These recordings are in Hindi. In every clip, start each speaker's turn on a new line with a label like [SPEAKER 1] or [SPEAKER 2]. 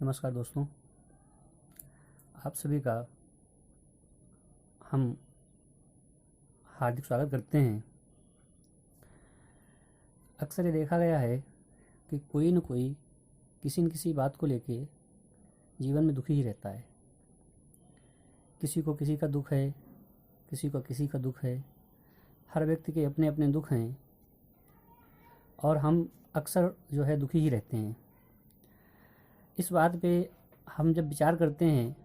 [SPEAKER 1] नमस्कार दोस्तों, आप सभी का हम हार्दिक स्वागत करते हैं। अक्सर ये देखा गया है कि कोई न कोई किसी न किसी बात को लेके जीवन में दुखी ही रहता है। किसी को किसी का दुख है, किसी को किसी का दुख है। हर व्यक्ति के अपने अपने दुख हैं और हम अक्सर जो है दुखी ही रहते हैं। इस बात पे हम जब विचार करते हैं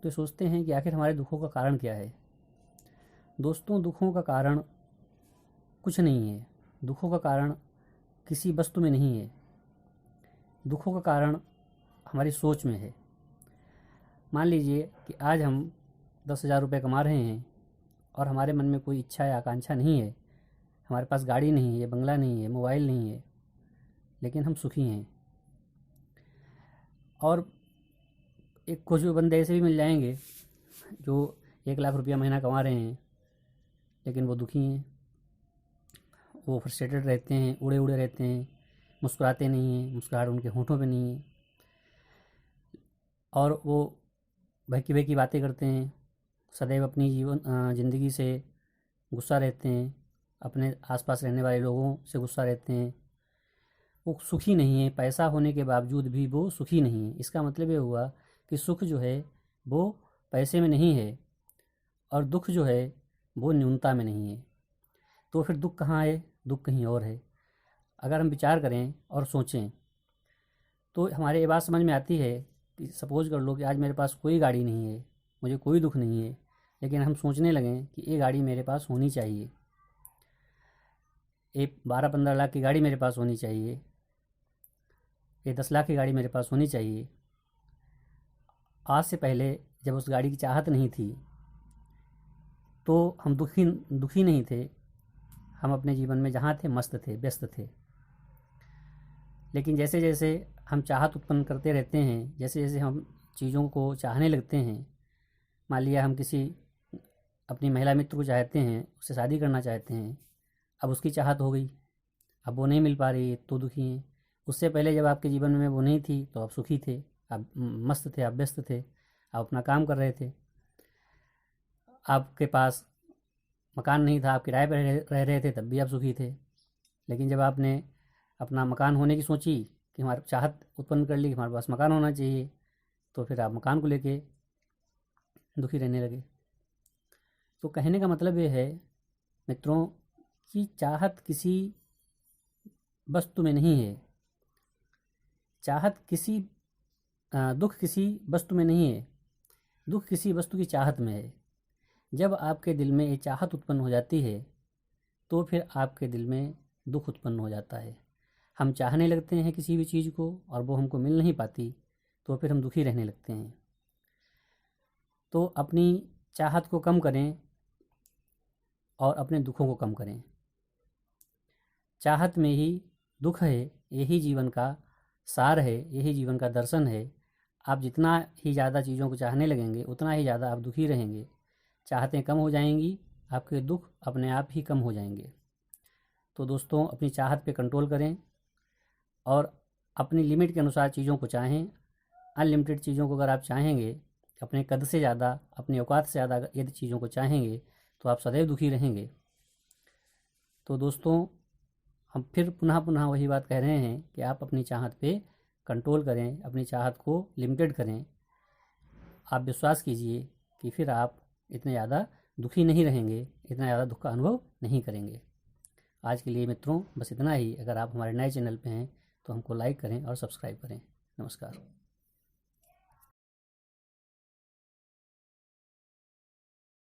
[SPEAKER 1] तो सोचते हैं कि आखिर हमारे दुखों का कारण क्या है। दोस्तों, दुखों का कारण कुछ नहीं है। दुखों का कारण किसी वस्तु में नहीं है। दुखों का कारण हमारी सोच में है। मान लीजिए कि आज हम 10,000 रुपये कमा रहे हैं और हमारे मन में कोई इच्छा या आकांक्षा नहीं है। हमारे पास गाड़ी नहीं है, बंगला नहीं है, मोबाइल नहीं है, लेकिन हम सुखी हैं। और एक कुछ बंदे ऐसे भी मिल जाएंगे जो 1,00,000 रुपया महीना कमा रहे हैं, लेकिन वो दुखी हैं। वो फ्रस्ट्रेटेड रहते हैं, उड़े उड़े रहते हैं, मुस्कुराते नहीं हैं, मुस्कुराहट उनके होंठों पे नहीं है और वो बहकी बहकी बातें करते हैं। सदैव अपनी ज़िंदगी से गुस्सा रहते हैं, अपने आसपास रहने वाले लोगों से गुस्सा रहते हैं। वो सुखी नहीं है। पैसा होने के बावजूद भी वो सुखी नहीं है। इसका मतलब ये हुआ कि सुख जो है वो पैसे में नहीं है और दुख जो है वो न्यूनता में नहीं है। तो फिर दुख कहाँ है? दुख कहीं और है। अगर हम विचार करें और सोचें तो हमारे ये बात समझ में आती है कि सपोज़ कर लो कि आज मेरे पास कोई गाड़ी नहीं है, मुझे कोई दुख नहीं है, लेकिन हम सोचने लगें कि ये गाड़ी मेरे पास होनी चाहिए, ये 12-15 लाख की गाड़ी मेरे पास होनी चाहिए, ये 10 लाख की गाड़ी मेरे पास होनी चाहिए। आज से पहले जब उस गाड़ी की चाहत नहीं थी तो हम दुखी नहीं थे। हम अपने जीवन में जहाँ थे मस्त थे, व्यस्त थे। लेकिन जैसे जैसे हम चाहत उत्पन्न करते रहते हैं, जैसे जैसे हम चीज़ों को चाहने लगते हैं, मान लिया हम किसी अपनी महिला मित्र को चाहते हैं, उससे शादी करना चाहते हैं, अब उसकी चाहत हो गई, अब वो नहीं मिल पा रही है तो दुखी हैं। उससे पहले जब आपके जीवन में वो नहीं थी तो आप सुखी थे, आप मस्त थे, आप व्यस्त थे, आप अपना काम कर रहे थे। आपके पास मकान नहीं था, आप किराए पर रह रहे थे, तब भी आप सुखी थे। लेकिन जब आपने अपना मकान होने की सोची कि हमारे चाहत उत्पन्न कर ली कि हमारे पास मकान होना चाहिए, तो फिर आप मकान को लेके दुखी रहने लगे। तो कहने का मतलब ये है मित्रों कि चाहत किसी वस्तु में नहीं है। दुख किसी वस्तु में नहीं है, दुख किसी वस्तु की चाहत में है। जब आपके दिल में ये चाहत उत्पन्न हो जाती है तो फिर आपके दिल में दुख उत्पन्न हो जाता है। हम चाहने लगते हैं किसी भी चीज़ को और वो हमको मिल नहीं पाती तो फिर हम दुखी रहने लगते हैं। तो अपनी चाहत को कम करें और अपने दुखों को कम करें। चाहत में ही दुख है, यही जीवन का सार है, यही जीवन का दर्शन है। आप जितना ही ज़्यादा चीज़ों को चाहने लगेंगे उतना ही ज़्यादा आप दुखी रहेंगे। चाहतें कम हो जाएंगी, आपके दुख अपने आप ही कम हो जाएंगे। तो दोस्तों, अपनी चाहत पे कंट्रोल करें और अपनी लिमिट के अनुसार चीज़ों को चाहें। अनलिमिटेड चीज़ों को अगर आप चाहेंगे, अपने कद से ज़्यादा, अपनी औकात से ज़्यादा यदि चीज़ों को चाहेंगे तो आप सदैव दुखी रहेंगे। तो दोस्तों, हम फिर पुनः पुनः वही बात कह रहे हैं कि आप अपनी चाहत पे कंट्रोल करें, अपनी चाहत को लिमिटेड करें। आप विश्वास कीजिए कि फिर आप इतने ज़्यादा दुखी नहीं रहेंगे, इतना ज़्यादा दुख का अनुभव नहीं करेंगे। आज के लिए मित्रों बस इतना ही। अगर आप हमारे नए चैनल पे हैं तो हमको लाइक करें और सब्सक्राइब करें। नमस्कार।